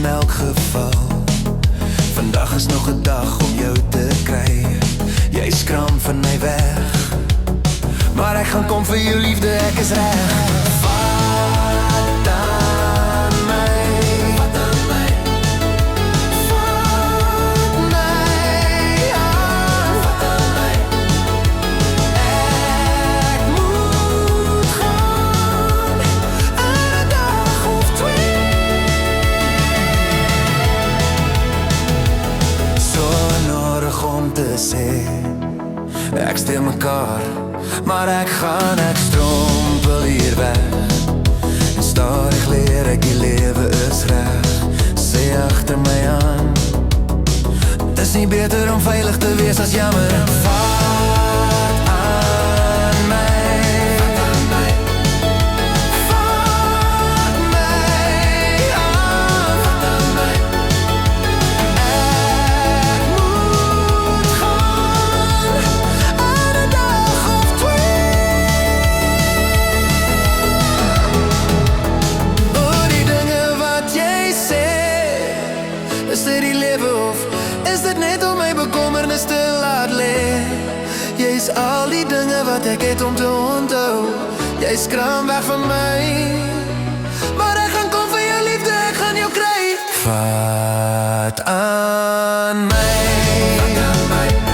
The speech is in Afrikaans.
elk geval. Vandag is nog 'n dag om jou te kry. Jy skram van my weg, maar ek gaan kom vir jou liefde, ek is reg. Vat aan my, vat aan my, vat my aan, vat aan my. Ek moet gaan, 'n dag of twee. So nodig om te sê, ek stel mekaar, maar ek strompel hier weg. En stadig leer ek die lewe is reg. Sê agter my aan, dis nie beter om veilig te wees as jammer. Vat aan my, vat aan my, vat my aan, vat aan my. Ek moet gaan, 'n dag of twee. Oor die dinge wat jy sê, is dit die lewe of is dit net om my bekommernis te laat lê? Jy's al die dinge wat ek het om te onthou. Jy skram weg van my, maar ek gaan kom vir jou liefde, ek gaan jou kry. Vat aan my, vat aan my.